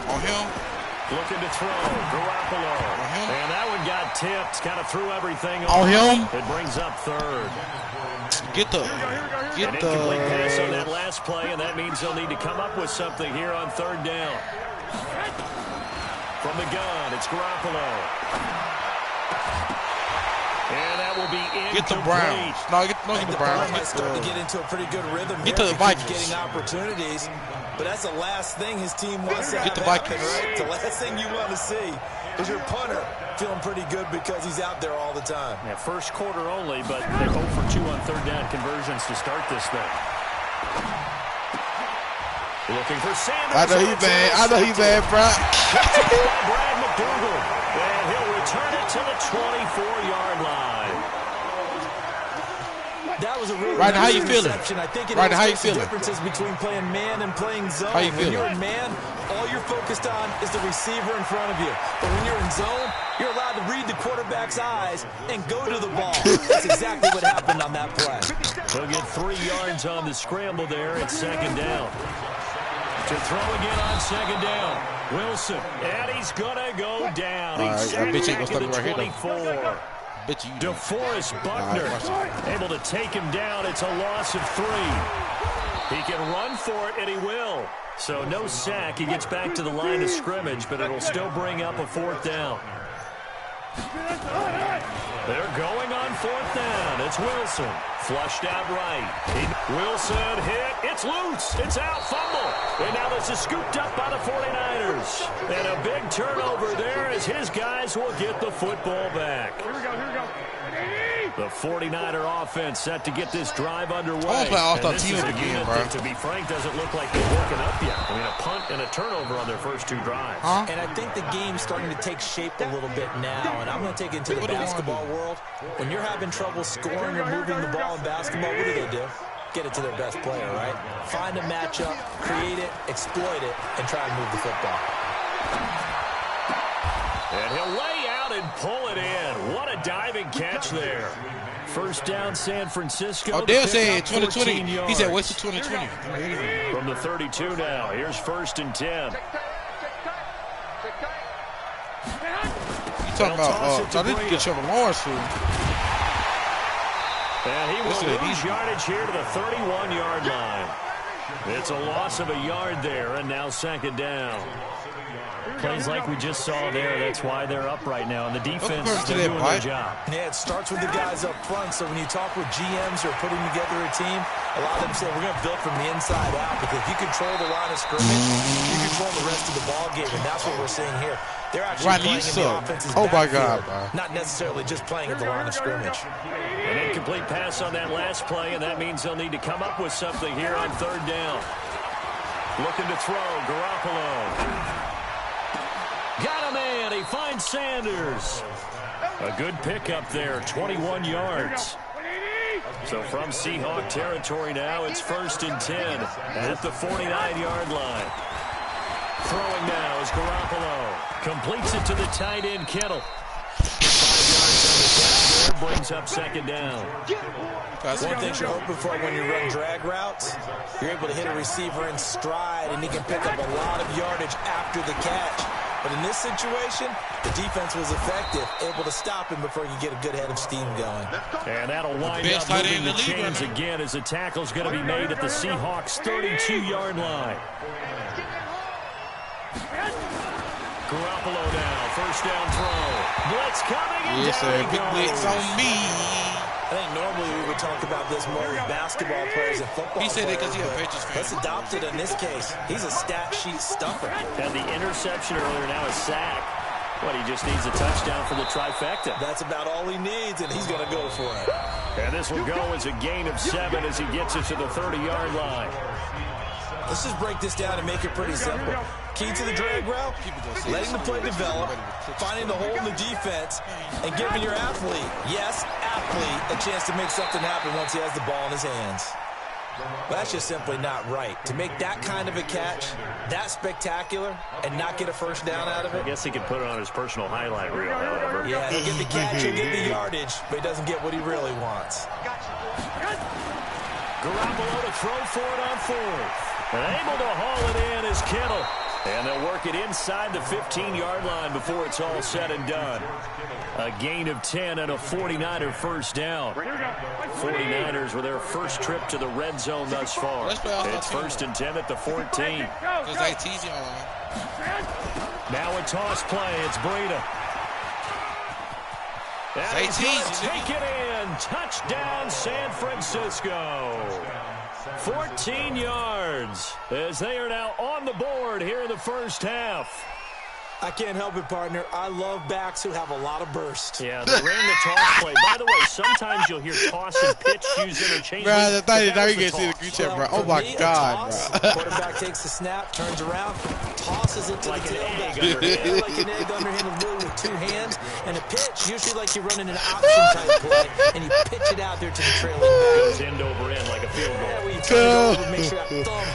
On him. Looking to throw. Garoppolo. And that one got tipped. Kind of threw everything on him. It brings up third. Get the incomplete pass on that last play, and that means they'll need to come up with something here on third down. From the gun, it's Garoppolo. And that will be incomplete. Get the Browns. No, get the Browns. Might start to get into a pretty good rhythm. Get to the Vikings. Getting opportunities, but that's the last thing his team wants to get have the Vikings. happen, right? The last thing you want to see is your punter feeling pretty good because he's out there all the time. Yeah, first quarter only, but they go for 2 on third down conversions to start this thing. Looking for Sanders. I know he's bad, bro. Brad McDougal. And he'll return it to the 24-yard line. That was a really right now, how you feeling? I think it right now, how you feeling? Differences between playing man and playing zone. How you feeling? When you're in man, all you're focused on is the receiver in front of you. But when you're in zone, you're allowed to read the quarterback's eyes and go to the ball. That's exactly what happened on that play. He'll get 3 yards on the scramble there at second down. To throw again on second down. Wilson, and he's going to go down. He's I bet you ain't sacked gonna stop at the me right here, 24. Bet you. DeForest Buckner able to take him down. It's a loss of 3. He can run for it, and he will. So no sack. He gets back to the line of scrimmage, but it'll still bring up a 4th down. They're going on 4th down. It's Wilson. Flushed out right. Wilson hit. It's loose. It's out. Fumble. And now this is scooped up by the 49ers. And a big turnover there as his guys will get the football back. Here we go. The 49er offense set to get this drive underway. I want to play all-star team again, bro. To be frank, doesn't look like they're working up yet. I mean, a punt and a turnover on their first 2 drives. And I think the game's starting to take shape a little bit now, and I'm going to take it into the basketball world. When you're having trouble scoring or moving the ball in basketball, what do? Get it to their best player, right? Find a matchup, create it, exploit it, and try and move the football. And he'll lay out and pull it in. What a diving catch there. First down, San Francisco. Oh, Dale said 2020. He said, what's the 2020? From the 32 now. Here's 1st and 10. You talking about, I didn't get Trevor Lawrence food. And he will lose yardage here to the 31-yard line. It's a loss of a yard there, and now 2nd down. Plays like we just saw there. That's why they're up right now. And the defense is doing their job. Yeah, it starts with the guys up front. So when you talk with GMs who are putting together a team, a lot of them say, we're going to build from the inside out. Because if you control the line of scrimmage, you control the rest of the ball game. And that's what we're seeing here. They're actually playing in the offense's backfield, not necessarily just playing at the line of scrimmage. An incomplete pass on that last play, and that means they'll need to come up with something here on 3rd down. Looking to throw, Garoppolo. Got a man. He finds Sanders. A good pickup there, 21 yards. So from Seahawk territory now, it's 1st and 10 at the 49-yard line. Throwing now is Garoppolo. Completes it to the tight end, Kittle. 5 yards on the catch there, brings up 2nd down. One thing you're hoping for when you run drag routes, you're able to hit a receiver in stride, and he can pick up a lot of yardage after the catch. But in this situation, the defense was effective, able to stop him before you get a good head of steam going. And that'll wind up moving the chains again as the tackle's going to be made at the Seahawks' 32-yard line. Garoppolo now, 1st down throw. Blitz coming, and down he goes. Blitz on me. I think normally we would talk about this more with basketball players and football players. He said it because he's a Patriots fan. Let's adopt it in this case. He's a stat sheet stuffer. Had the interception earlier, now a sack. But he just needs a touchdown for the trifecta. That's about all he needs, and he's going to go for it. And this will go as a gain of 7 as he gets it to the 30-yard line. Let's just break this down and make it pretty simple. Key to the drag route, letting the play develop, finding the hole in the defense, and giving your athlete, yes, athlete, a chance to make something happen once he has the ball in his hands. But that's just simply not right. To make that kind of a catch, that spectacular, and not get a 1st down out of it. I guess he could put it on his personal highlight reel, however. Yeah, he'll get the catch, he'll get the yardage, but he doesn't get what he really wants. Garoppolo to throw for it on 4th. And able to haul it in is Kittle. And they'll work it inside the 15-yard line before it's all said and done. A gain of 10 and a 49er first down. 49ers with their first trip to the red zone thus far. It's 1st and 10 at the 14. Now a toss play. It's Breida. And he's going to take it in. Touchdown, San Francisco. 14 yards as they are now on the board here in the first half. I can't help it, partner. I love backs who have a lot of burst. Yeah, they ran the toss play. By the way, sometimes you'll hear toss and pitch used interchangeably. Bro, now you can't see the group chat, bro. Oh, my God, bro. Quarterback takes the snap, turns around, tosses it to like the tailback. Like an egg underhanded move with two hands. And a pitch, usually like you're running an option-type play, and you pitch it out there to the trailing back. Goes end over end like a field goal. Yeah, well, you turn it over, make sure that thumb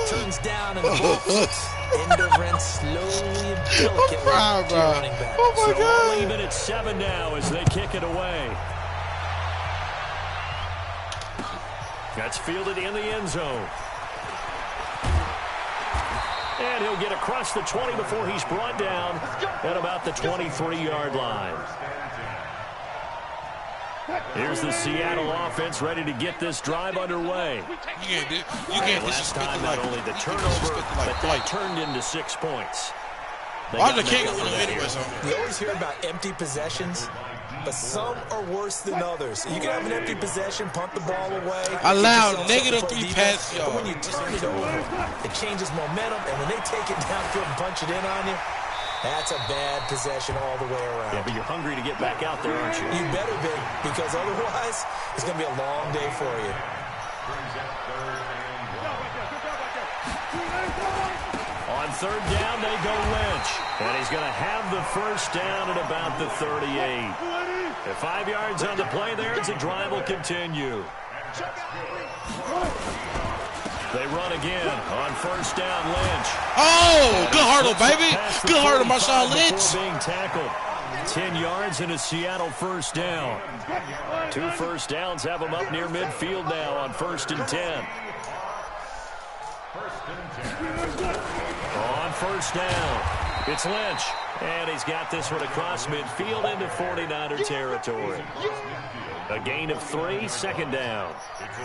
turns down, and the ball flips end over end slowly and delicately to your running back. Oh, my so God. all even at 7 now as they kick it away. That's fielded in the end zone. And he'll get across the 20 before he's brought down at about the 23-yard line. Here's the Seattle offense ready to get this drive underway. You can't last time, not only the turnover, but that turned into 6 points. I'm the king of them anyway, so. You always hear about empty possessions, but some are worse than others. You can have an empty possession, punt the ball away. Allow -3 pass yards. But when you turn it over, it changes momentum, and when they take it downfield and punch it in on you, that's a bad possession all the way around. Yeah, but you're hungry to get back out there, aren't you? You better be, because otherwise, it's going to be a long day for you. On 3rd down, they go Lynch. And he's going to have the first down at about the 38. At 5 yards on the play there, as the drive will continue. They run again on 1st down, Lynch. Oh, good hurdle, baby. Good hurdle, Marshawn Lynch. Being tackled. 10 yards and a Seattle first down. 2 first downs have them up near midfield now on 1st and 10. On 1st down, it's Lynch. And he's got this one across midfield into 49er territory. A gain of 3, 2nd down.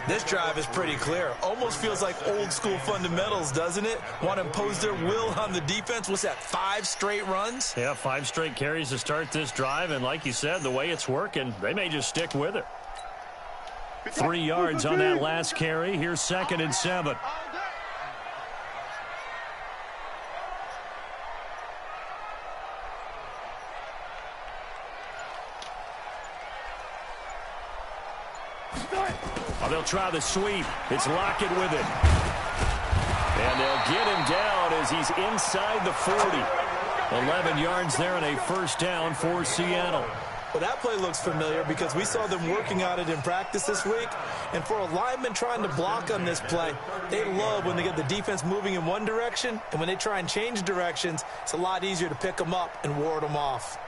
This drive is pretty clear. Almost feels like old school fundamentals, doesn't it? Want to impose their will on the defense. What's that, 5 straight runs? Yeah, 5 straight carries to start this drive. And like you said, the way it's working, they may just stick with it. 3 yards on that last carry. Here's 2nd and 7. Oh, they'll try the sweep. It's Lockett with it. And they'll get him down as he's inside the 40. 11 yards there and a first down for Seattle. Well, that play looks familiar because we saw them working on it in practice this week. And for a lineman trying to block on this play, they love when they get the defense moving in one direction. And when they try and change directions, it's a lot easier to pick them up and ward them off.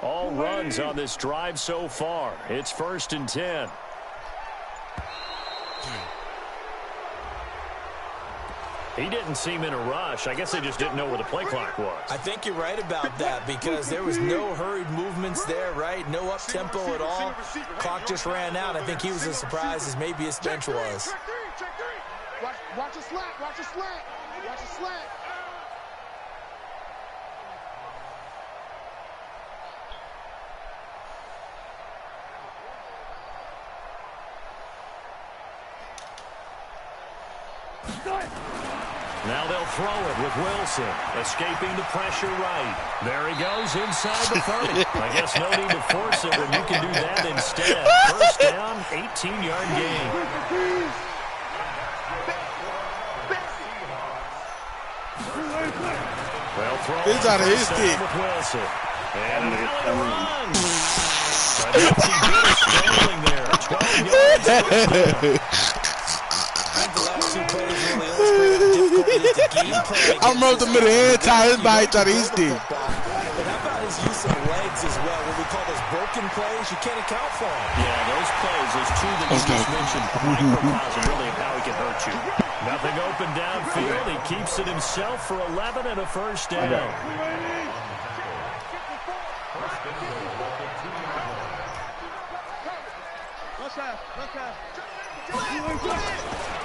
All runs on this drive so far. It's 1st and 10. He didn't seem in a rush. I guess they just didn't know where the play clock was. I think you're right about that because there was no hurried movements there, right? No up-tempo at all. Clock just ran out. I think he was as surprised as maybe his bench was. Watch a slant. Watch a slant. Watch a slant. Now they'll throw it with Wilson, escaping the pressure right. There he goes inside the 30. I guess no need to force it when you can do that instead. First down, 18-yard gain. Well, throw He's out of his stick. with Wilson. And now it runs. But Nancy Bill scrambling there. 12 yards. The last 2 plays really illustrate how difficult is to game plan. I'm running the middle every time his body try to eat deep. But how about his use of legs as well? What we call those broken plays, you can't account for them. Yeah, those plays, those two that you just mentioned, microcosm really of how he can hurt you. Nothing open downfield. He keeps it himself for 11 and a first down.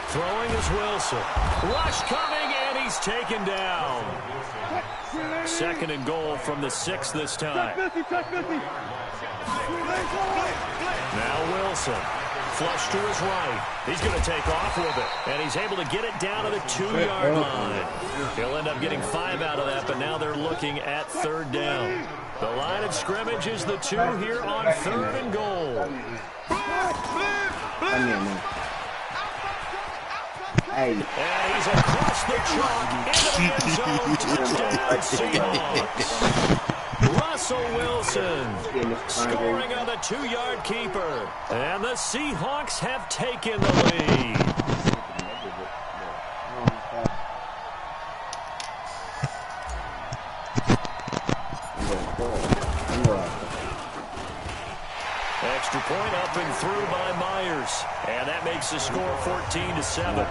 Throwing is Wilson. Rush coming, and he's taken down. 2nd and goal from the 6 this time. Now Wilson. Flush to his right. He's going to take off with it. And he's able to get it down to the 2-yard line. He'll end up getting 5 out of that, but now they're looking at 3rd down. The line of scrimmage is the 2 here on 3rd and goal. And he's across the chalk into the end zone. Touchdown Seahawks. Russell Wilson scoring on the 2-yard keeper. And the Seahawks have taken the lead. Extra point up and through by Myers. And that makes the score 14-7.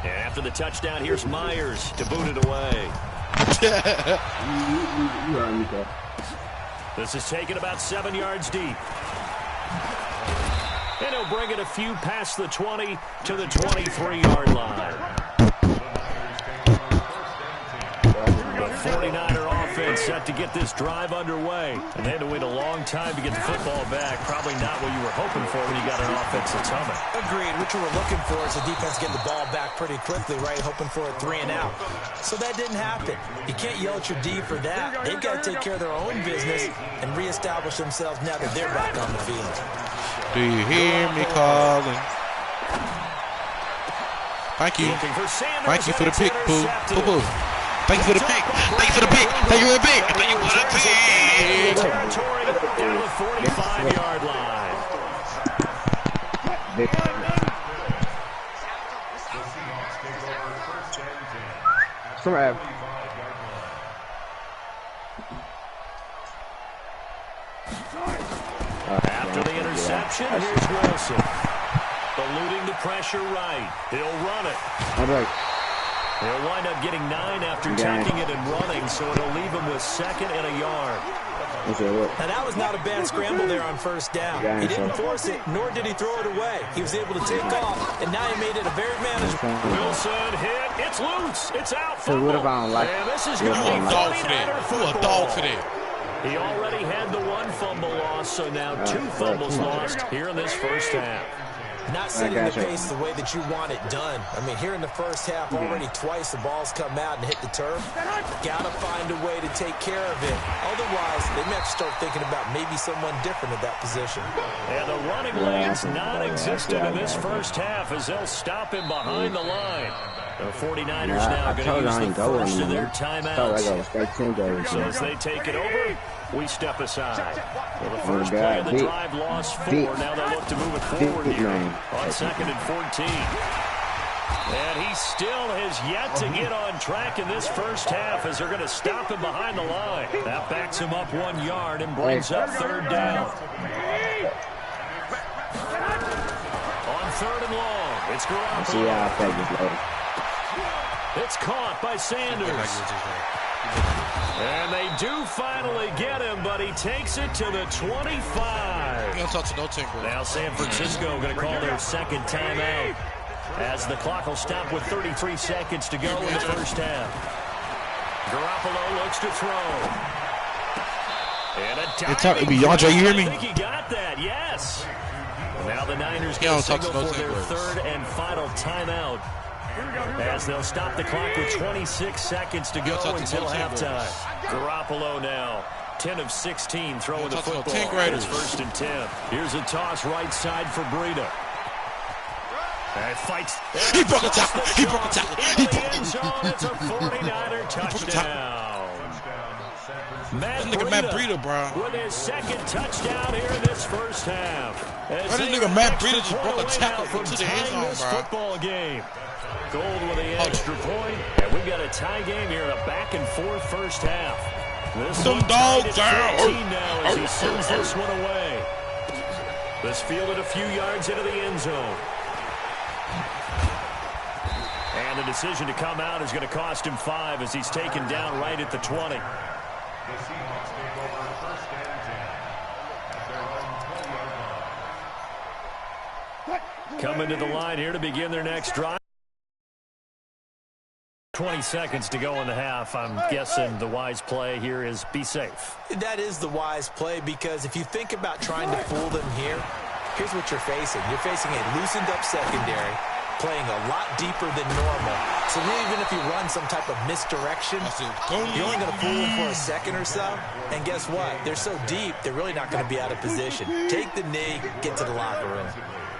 And after the touchdown, here's Myers to boot it away. This is taken about 7 yards deep. And he'll bring it a few past the 20 to the 23-yard line. The 49er offense set to get this drive underway. And they had to wait a long time to get the football back. Probably not what you were hoping for when you got an offense that's humming. Agreed. What you were looking for is the defense getting the ball back pretty quickly, right? Hoping for a 3 and out. So that didn't happen. You can't yell at your D for that. They've got to take care of their own business and reestablish themselves now that they're back on the field. Do you hear me calling? Thank you. Thank you for the pick, boo. Boo. Thank you for the pick. Thank you for the pick. Thank you for the pick. Thank you for the pick. Territory down the 45-yard line. After the interception, here's Wilson. Eluding the pressure right. He'll run it. He'll wind up getting 9 after tacking it and running, so it'll leave him with 2nd and a yard. Now, that was not a bad scramble there on 1st down. He didn't force it, nor did he throw it away. He was able to take off, and now he made it a very manageable. Wilson hit. It's loose. It's out. Fumble. And this is going to be dog for that. Who a dog for that? He already had the 1 fumble loss, so now 2 fumbles lost here in this 1st half. Not setting the pace the way that you want it done. I mean, here in the 1st half, already twice the ball's come out and hit the turf. Got to find a way to take care of it. Otherwise, they may have to start thinking about maybe someone different at that position. And the running lane's non-existent in this 1st half as they'll stop him behind the line. The 49ers now going to use the first of their timeouts. So as they take it over, we step aside. Well, the first play of the drive lost 4. Now they look to move it forward here on 2nd and 14. And he still has yet to get on track in this 1st half as they're going to stop him behind the line. That backs him up 1 yard and brings up 3rd down. On 3rd and long, it's Garoppolo. It's caught by Sanders. And they do finally get him, but he takes it to the 25. Now San Francisco going to call their 2nd timeout as the clock will stop with 33 seconds to go in the 1st half. Garoppolo looks to throw. And a DeAndre, you hear me? I think he got that, yes. Now the Niners get a signal for their 3rd and final timeout, as they'll stop the clock with 26 seconds to go until halftime. Garoppolo now 10 of 16 throwing the football. 10 graders. It's 1st and 10. Here's a toss right side for Breida. And fights. He broke a tackle. He broke a tackle. He broke a tackle. It's a 49er touchdown. That nigga Matt Breida, bro. With his second touchdown here in this first half. That nigga Matt Breida just broke a tackle into the end zone, bro. Football game. Gold with the extra point. And we've got a tie game here in a back-and-forth first half. This Some dogs down. Now as he sends this one away. This fielded a few yards into the end zone. And the decision to come out is going to cost him 5 as he's taken down right at the 20. Coming to the line here to begin their next drive. 20 seconds to go in the half. I'm guessing the wise play here is be safe. That is the wise play, because if you think about trying to fool them here, here's what you're facing. You're facing a loosened up secondary, playing a lot deeper than normal. So even if you run some type of misdirection, you're only going to fool them for a second or so. And guess what? They're so deep, they're really not going to be out of position. Take the knee, get to the locker room.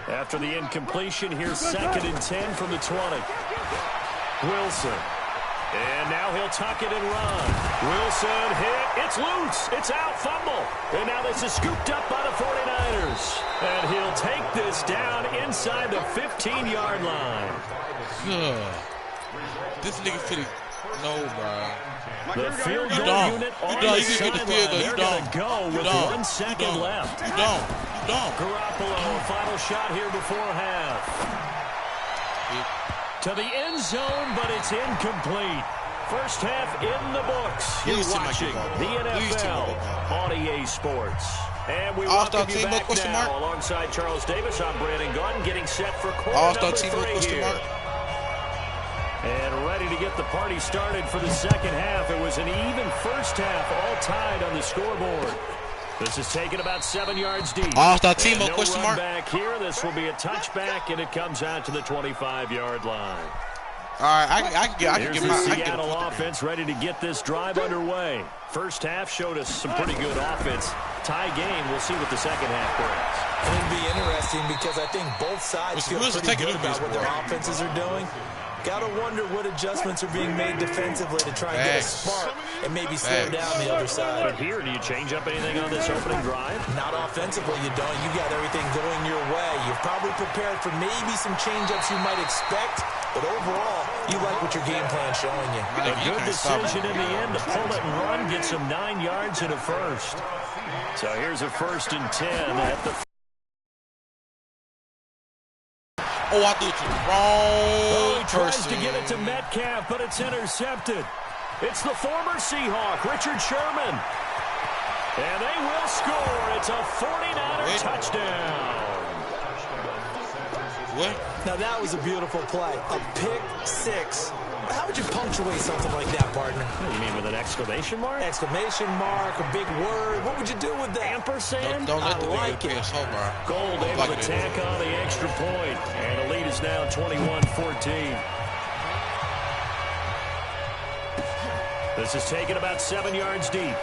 After the incompletion, here's 2nd and 10 from the 20. Wilson. And now he'll tuck it and run. Wilson hit. It's loose. It's out. Fumble. And now this is scooped up by the 49ers. And he'll take this down inside the 15-yard line. This nigga finna no, bro. The field goal unit on the sideline. They're going to go with 1 second left. You don't. Garoppolo, final shot here before half. To the end zone, but it's incomplete. First half in the books. You're watching the NFL on EA Sports. And we welcome you back now alongside Charles Davis. I'm Brandon Gordon, getting set for quarter number 3 here. And ready to get the party started for the second half. It was an even first half, all tied on the scoreboard. This is taken about 7 yards deep. All-star team up, question mark. Back here. This will be a touchback, and it comes out to the 25-yard line. All right, I can get my Seattle offense ready to get this drive underway. First half showed us some pretty good offense. Tie game. We'll see what the second half brings. It'll be interesting because I think both sides feel pretty good about what their offenses are doing. Gotta wonder what adjustments are being made defensively to try and get a spark and maybe slow down the other side. But here, do you change up anything on this opening drive? Not offensively, you don't. You got everything going your way. You've probably prepared for maybe some change-ups you might expect, but overall, you like what your game plan's showing you. A good decision in the end to pull it and run, get some 9 yards and a first. So here's a 1st and 10 at the... Oh, I threw it to the wrong person. Tries to get it to Metcalf, but it's intercepted. It's the former Seahawk, Richard Sherman. And they will score. It's a 49er touchdown. What? Now, that was a beautiful play. A pick 6. How would you punctuate something like that, partner? You mean with an exclamation mark? Exclamation mark, a big word. What would you do with that? Ampersand? Don't let the like it. Gold able to tack on the extra point. And the lead is now 21-14. This is taken about 7 yards deep.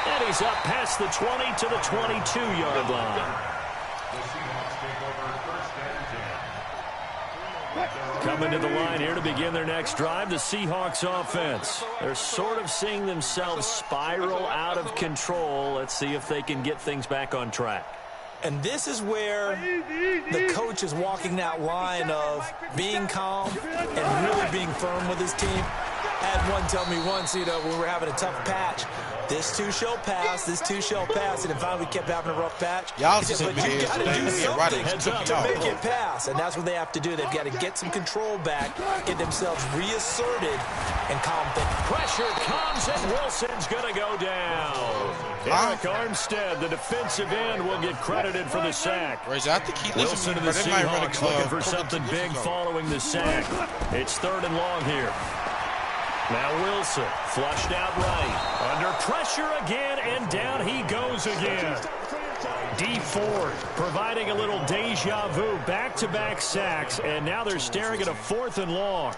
And he's up past the 20 to the 22-yard line. Coming to the line here to begin their next drive, the Seahawks offense. They're sort of seeing themselves spiral out of control. Let's see if they can get things back on track. And this is where the coach is walking that line of being calm and really being firm with his team. I had one tell me once, when we were having a tough patch, this too shall pass, this too shall pass, and then finally we kept having a rough patch. Y'all he said, but you got to do something to make it pass, and that's what they have to do. They've got to get some control back, get themselves reasserted, and calm things. Pressure comes, and Wilson's going to go down. Eric Armstead, the defensive end, will get credited for the sack. Wilson and the Seahawks looking for something big following the sack. It's 3rd and long here. Now Wilson, flushed out right. Under pressure again, and down he goes again. D. Ford providing a little deja vu. Back-to-back sacks, and now they're staring at a 4th and long.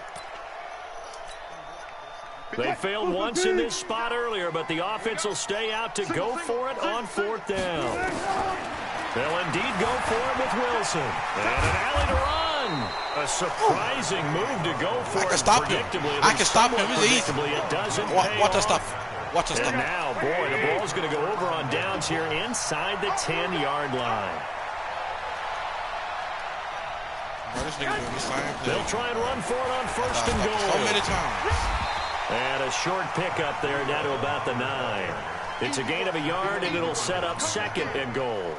They failed once in this spot earlier, but the offense will stay out to go for it on 4th down. They'll indeed go for it with Wilson. And an alley to run. A surprising move to go for it. I can stop him. I can stop him. It's easy. It doesn't Watch that stuff. Watch that stuff. And now, boy, the ball's going to go over on downs here inside the 10-yard line. They'll try and run for it on 1st and goal. So many times. And a short pickup there down to about the 9. It's a gain of a yard, and it'll set up 2nd and goal.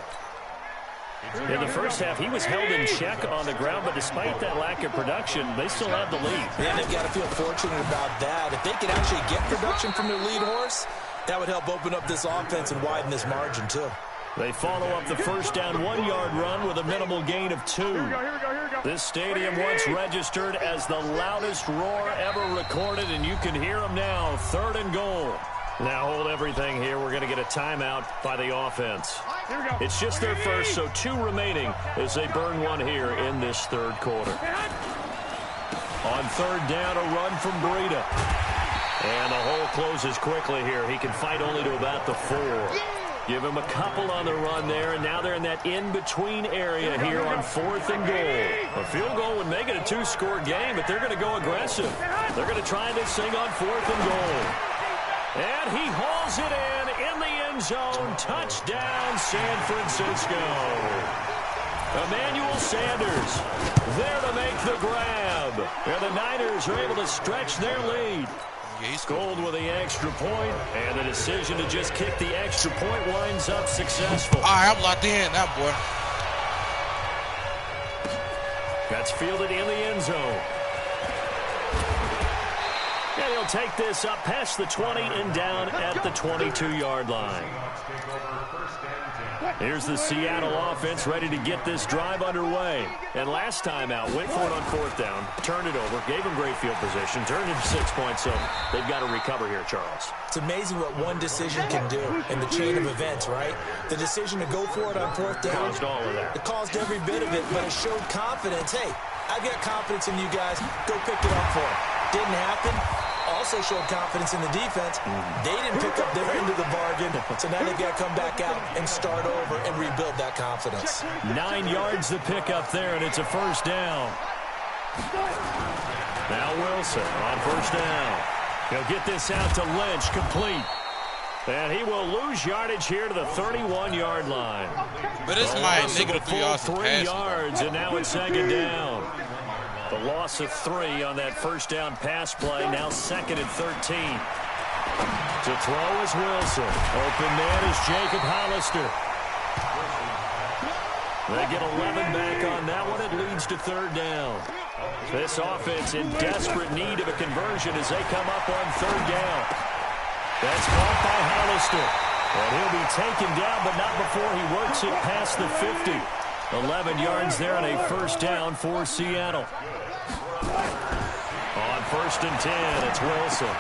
In the first half, he was held in check on the ground, but despite that lack of production, they still have the lead. Yeah, they've got to feel fortunate about that. If they could actually get production from their lead horse, that would help open up this offense and widen this margin, too. They follow up the first down 1-yard run with a minimal gain of 2. Here we go. This stadium once registered as the loudest roar ever recorded, and you can hear them now. 3rd and goal. Now hold everything here. We're going to get a timeout by the offense. Here we go. It's just their first, so 2 remaining as they burn one here in this 3rd quarter. On 3rd down, a run from Breida. And the hole closes quickly here. He can fight only to about the 4. Give him a couple on the run there, and now they're in that in-between area here on 4th and goal. A field goal would make it a 2-score game, but they're going to go aggressive. They're going to try this thing on 4th and goal. And he hauls it in the end zone. Touchdown, San Francisco. Emmanuel Sanders there to make the grab. And the Niners are able to stretch their lead. Gold with the extra point, and the decision to just kick the extra point winds up successful. All right, I'm locked in, that boy. That's fielded in the end zone. And he'll take this up past the 20 and down at the 22-yard line. Here's the Seattle offense ready to get this drive underway. And last time out, went for it on 4th down, turned it over, gave them great field position, turned it to 6 points, so they've got to recover here, Charles. It's amazing what one decision can do in the chain of events, right? The decision to go for it on 4th down. Caused all of that. It caused every bit of it, but it showed confidence. Hey, I've got confidence in you guys. Go pick it up for it. Didn't happen. Also showed confidence in the defense. They didn't pick up their end of the bargain, so now they've got to come back out and start over and rebuild that confidence. 9 yards the pickup there, and it's a 1st down. Now Wilson on 1st down. He'll get this out to Lynch, complete. And he will lose yardage here to the 31-yard line. But it's my negative 3 yards. 3 yards, and now it's 2nd down. The loss of 3 on that 1st down pass play. Now 2nd and 13. To throw is Wilson. Open man is Jacob Hollister. They get 11 back on that one. It leads to 3rd down. This offense in desperate need of a conversion as they come up on 3rd down. That's caught by Hollister. And he'll be taken down, but not before he works it past the 50. 11 yards there and a 1st down for Seattle. On 1st and 10, it's Wilson.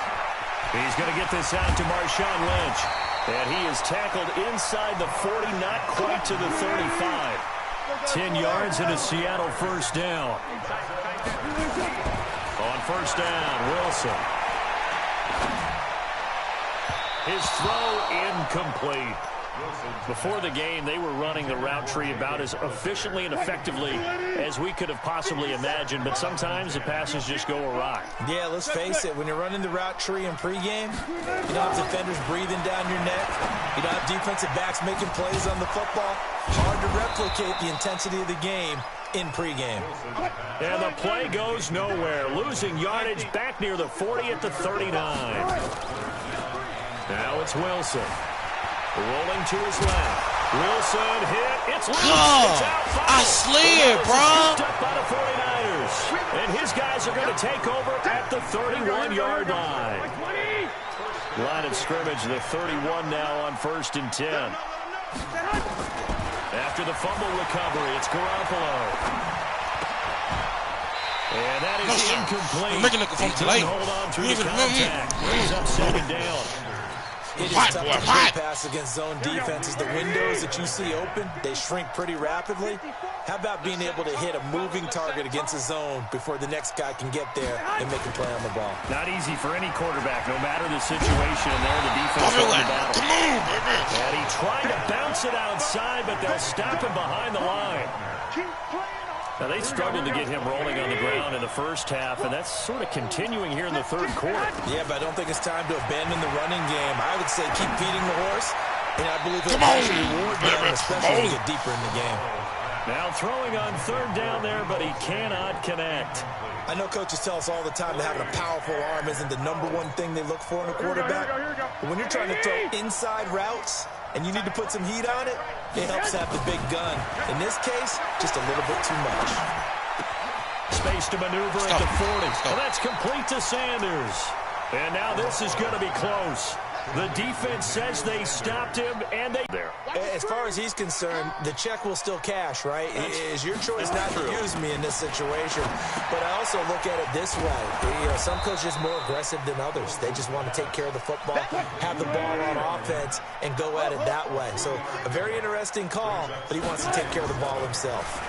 He's going to get this out to Marshawn Lynch. And he is tackled inside the 40, not quite to the 35. 10 yards and a Seattle 1st down. On 1st down, Wilson. His throw incomplete. Before the game, they were running the route tree about as efficiently and effectively as we could have possibly imagined, but sometimes the passes just go awry. Yeah, let's face it, when you're running the route tree in pregame, you don't have defenders breathing down your neck. You don't have defensive backs making plays on the football. Hard to replicate the intensity of the game in pregame. And the play goes nowhere, losing yardage back near the 40 at the 39. Now it's Wilson. Rolling to his left. Wilson hit. It's loose. It's out. I slid, bro. Up by the 49ers. And his guys are going to take over at the 31-yard line. Line of scrimmage, the 31 now on 1st and 10. After the fumble recovery, it's Garoppolo. And that is incomplete. We're making it from tonight. Hold on through the contact. Brings up 2nd down. It is tough to play pass against zone defenses. The windows that you see open, they shrink pretty rapidly. How about being able to hit a moving target against a zone before the next guy can get there and make a play on the ball? Not easy for any quarterback, no matter the situation. And there, the defense won the battle. Come on, baby. And he tried to bounce it outside, but they'll stop him behind the line. Now, they struggled to get him rolling on the ground in the first half, and that's sort of continuing here in the third quarter. Yeah, but I don't think it's time to abandon the running game. I would say keep feeding the horse, and I believe it'll actually reward them, especially as we get deeper in the game. Now throwing on third down there, but he cannot connect. I know coaches tell us all the time that having a powerful arm isn't the number one thing they look for in a quarterback. But when you're trying to throw inside routes and you need to put some heat on it, it helps have the big gun. In this case, just a little bit too much. Space to maneuver at the 40. Well, that's complete to Sanders. And now this is going to be close. The defense says they stopped him, and they... There. As far as he's concerned, the check will still cash, right? It is your choice not to use me in this situation. But I also look at it this way. You know, some coaches are more aggressive than others. They just want to take care of the football, have the ball on offense, and go at it that way. So a very interesting call, but he wants to take care of the ball himself.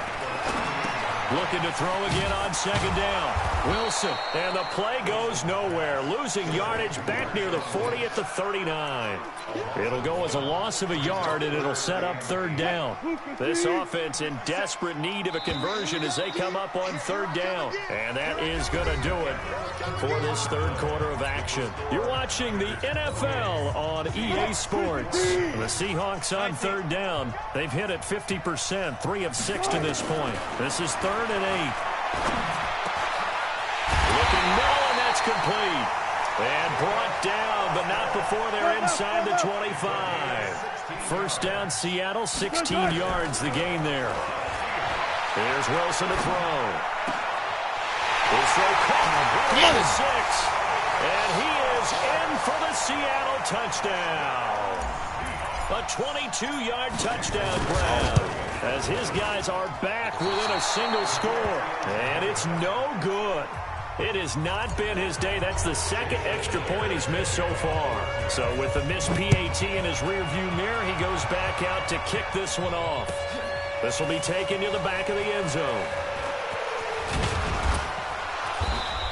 Looking to throw again on second down. Wilson, and the play goes nowhere. Losing yardage back near the 40 at the 39. It'll go as a loss of a yard, and it'll set up third down. This offense in desperate need of a conversion as they come up on third down. And that is going to do it for this third quarter of action. You're watching the NFL on EA Sports. The Seahawks on third down. They've hit it 50%, 3 of 6 to this point. This is 3rd and 8. Looking middle, and that's complete. And brought down, but not before they're inside the 25. First down, Seattle, 16 yards, the gain there. Here's Wilson to throw. His throw caught right to 6. And he is in for the Seattle touchdown. A 22-yard touchdown grab. As his guys are back within a single score. And it's no good. It has not been his day. That's the second extra point he's missed so far. So with the missed PAT in his rearview mirror, he goes back out to kick this one off. This will be taken to the back of the end zone.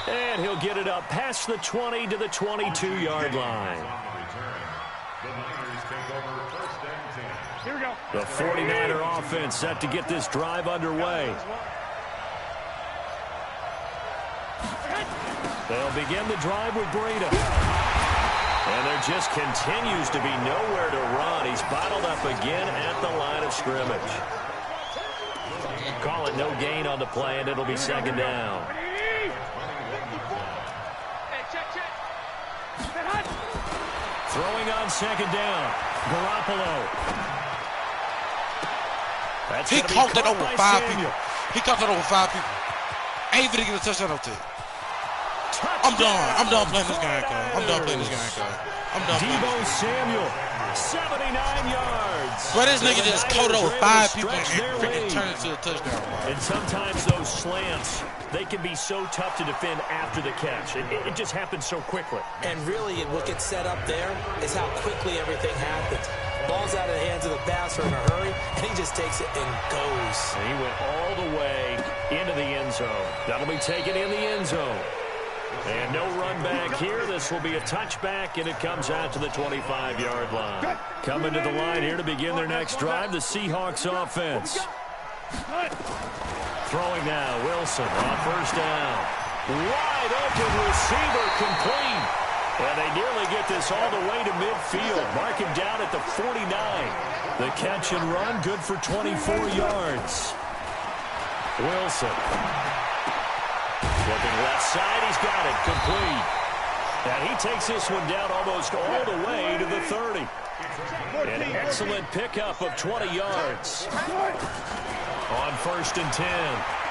And he'll get it up past the 20 to the 22-yard line. Here we go. The 49er offense set to get this drive underway. They'll begin the drive with Breida. And there just continues to be nowhere to run. He's bottled up again at the line of scrimmage. Call it no gain on the play, and it'll be second down. Throwing on second down. Garoppolo. He caught that over 5 people. He caught that over 5 people. Ain't even get a touchdown up there. I'm done playing this game, cuz. I'm done playing this game, cuz. I'm done playing Deebo Samuel, 79 yards. But this nigga just caught it over 5 people and freaking turned it to a touchdown. And sometimes those slants, they can be so tough to defend after the catch. It just happens so quickly. And really, what gets set up there is how quickly everything happens. Ball's out of the hands of the passer in a hurry, and he just takes it and goes. And he went all the way into the end zone. That'll be taken in the end zone. And no run back here. This will be a touchback, and it comes out to the 25-yard line. Coming to the line here to begin their next drive, the Seahawks offense. Throwing now, Wilson on first down. Wide open receiver, complete. And they nearly get this all the way to midfield. Mark him down at the 49. The catch and run, good for 24 yards. Wilson. Looking left side, he's got it, complete. And he takes this one down almost all the way to the 30. An excellent pickup of 20 yards. On first and 10,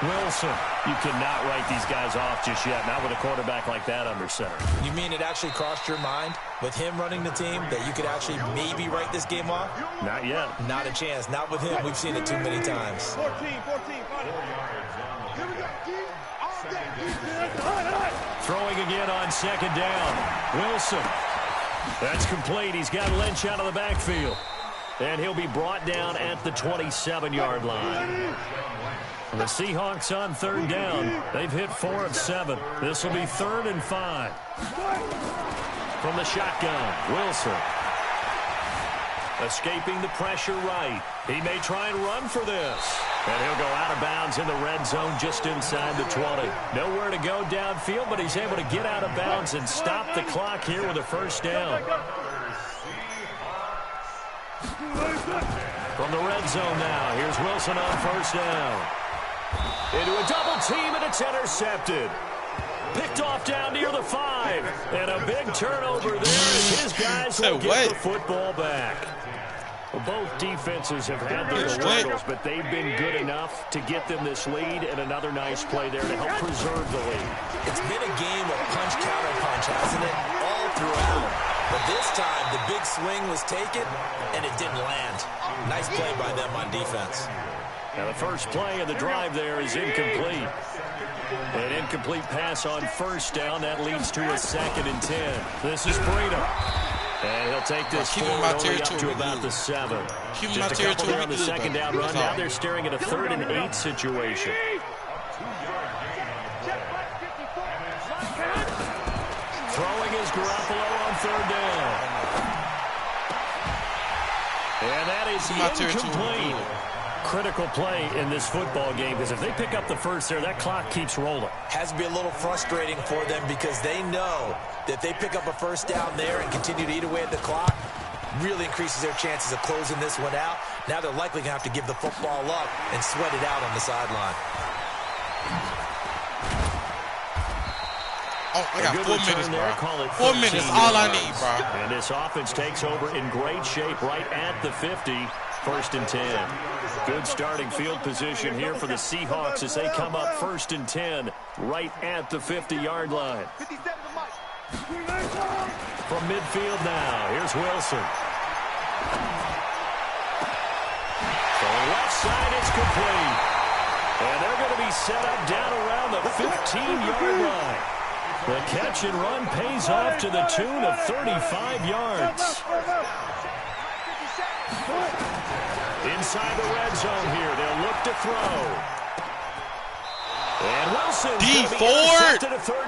Wilson. You cannot write these guys off just yet, not with a quarterback like that under center. You mean it actually crossed your mind with him running the team that you could actually maybe write this game off? Not yet. Not a chance. Not with him. We've seen it too many times. 14. Here we go. Throwing again on second down. Wilson. That's complete. He's got Lynch out of the backfield. And he'll be brought down at the 27-yard line. The Seahawks on third down. They've hit 4 of 7. This will be 3rd and 5. From the shotgun, Wilson. Escaping the pressure right. He may try and run for this. And he'll go out of bounds in the red zone just inside the 20. Nowhere to go downfield, but he's able to get out of bounds and stop the clock here with a first down. From the red zone now, here's Wilson on first down. Into a double team, and it's intercepted. Picked off down near the 5. And a big turnover there as his guys will get the football back. Well, both defenses have had their struggles, but they've been good enough to get them this lead, and another nice play there to help preserve the lead. It's been a game of punch, counter punch, hasn't it? All throughout. But this time, the big swing was taken, and it didn't land. Nice play by them on defense. Now, the first play of the drive there is incomplete. An incomplete pass on first down. That leads to a 2nd and 10. This is Breida. And he'll take this forward only up to about the 7. Just a couple there on the second down run. Now they're staring at a 3rd and 8 situation. Throwing is Garoppolo on 3rd down. And that is incomplete. Critical play in this football game, because if they pick up the first there, that clock keeps rolling. Has to be a little frustrating for them because they know that if they pick up a first down there and continue to eat away at the clock, really increases their chances of closing this one out. Now they're likely going to have to give the football up and sweat it out on the sideline. Oh, I got 4 minutes, bro. 4 minutes, all I need, bro. And this offense takes over in great shape right at the 50. 1st and 10. Good starting field position here for the Seahawks as they come up 1st and 10 right at the 50-yard line. From midfield now, here's Wilson. From the left side, it's complete. And they're going to be set up down around the 15-yard line. The catch and run pays off to the tune of 35 yards. Inside the red zone here, they'll look to throw. And Wilson. D Ford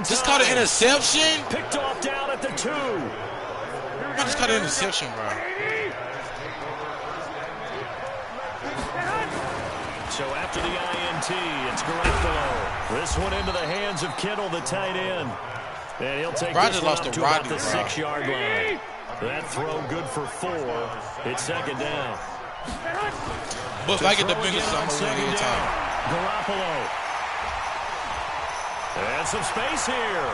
just caught an interception. Picked off down at the 2. I just caught an interception, bro. So after the INT, it's Garoppolo. This one into the hands of Kittle, the tight end. And he'll take this one up to about the 6-yard line. That throw good for 4. It's 2nd down. But if I get the biggest, I'm going to win anytime. Garoppolo. And some space here.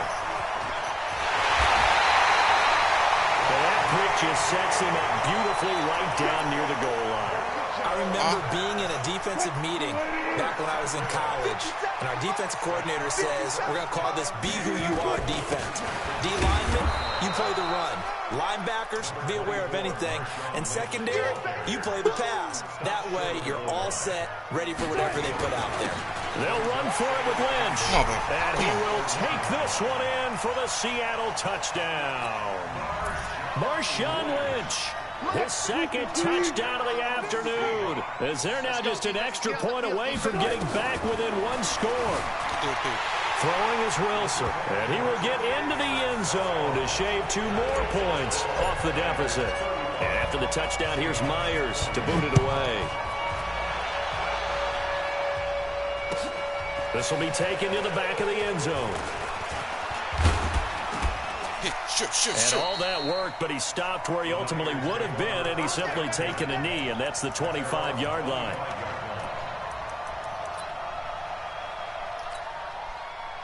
Well, that pick just sets him up beautifully right down near the goal line. I remember being in a defensive meeting back when I was in college, and our defensive coordinator says, we're going to call this Be Who You Are defense. D linemen, you play the run. Linebackers, be aware of anything. And secondary, you play the pass. That way, you're all set, ready for whatever they put out there. They'll run for it with Lynch. And he will take this one in for the Seattle touchdown. Marshawn Lynch. His 2nd touchdown of the afternoon, as they're now just an extra point away from getting back within 1 score. Throwing is Wilson, and he will get into the end zone to shave 2 more points off the deficit. And after the touchdown, here's Myers to boot it away. This will be taken to the back of the end zone. And all that work, but he stopped where he ultimately would have been, and he's simply taken a knee, and that's the 25-yard line.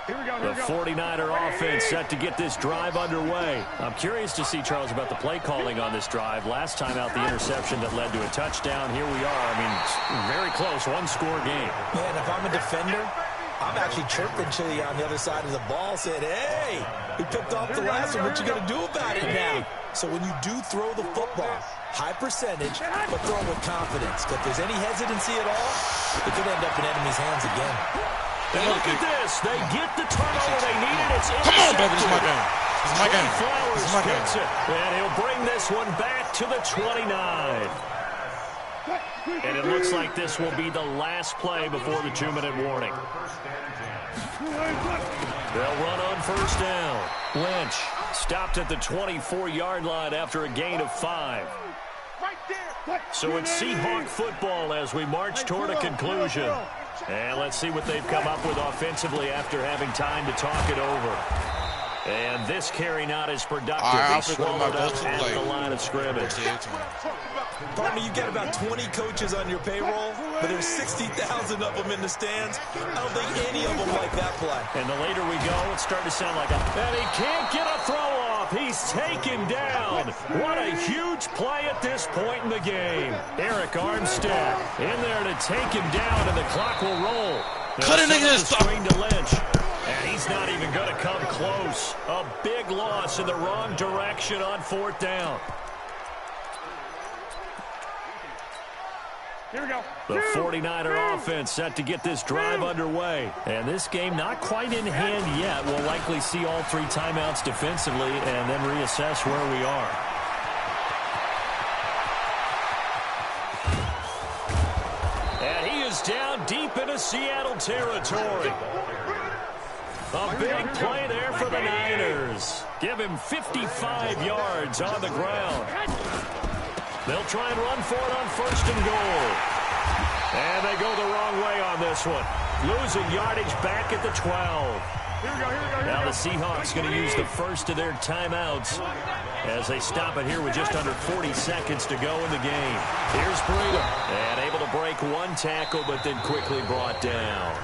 The 49er offense set to get this drive underway. I'm curious to see, Charles, about the play calling on this drive. Last time out, the interception that led to a touchdown. Here we are. I mean, very close, 1-score game. Man, if I'm a defender, I'm actually chirping Chili on the other side of the ball, saying, hey, we picked off the last one. What you going to do about it now? So when you do throw the football, high percentage, but throw it with confidence. Because if there's any hesitancy at all, it could end up in enemy's hands again. And look at this. They get the turnover they needed. It's come on, baby. This is my game. This is my game. This is my game. And he'll bring this one back to the 29. And it looks like this will be the last play before the 2-minute warning. They'll run on first down. Lynch stopped at the 24-yard line after a gain of 5. So it's Seahawk football as we march toward a conclusion. And let's see what they've come up with offensively after having time to talk it over. And this carry not as productive. He swallowed up at the line of scrimmage. Partner, you got about 20 coaches on your payroll, but there's 60,000 of them in the stands. I don't think any of them like that play. And the later we go, it's starting to sound like and he can't get a throw off. He's taken down. What a huge play at this point in the game. Eric Armstead in there to take him down, and the clock will roll. Cut it against the screen to Lynch. And he's not even going to come close. A big loss in the wrong direction on 4th down. Here we go. The 49er offense set to get this drive underway. And this game not quite in hand yet. We'll likely see all 3 timeouts defensively and then reassess where we are. And he is down deep into Seattle territory. A big play there for the Niners. Give him 55 yards on the ground. They'll try and run for it on 1st and goal. And they go the wrong way on this one. Losing yardage back at the 12. Now the Seahawks going to use the first of their timeouts as they stop it here with just under 40 seconds to go in the game. Here's Breida. And able to break 1 tackle, but then quickly brought down.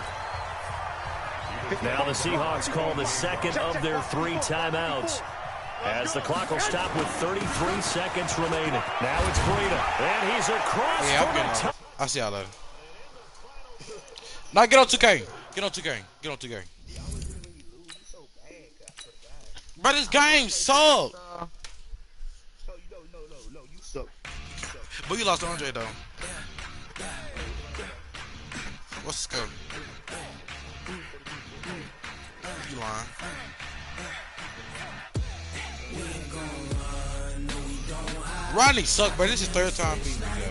Now the Seahawks call the second of their 3 timeouts, as the clock will stop with 33 seconds remaining. Now it's Breida, and he's across for the touchdown. I'll see y'all later. Now get on 2K. Get on 2K. Get on 2K. But this game sucks. But you lost to Andre though. What's the score? You lying. Rodney sucked, but this is 3rd time beating me.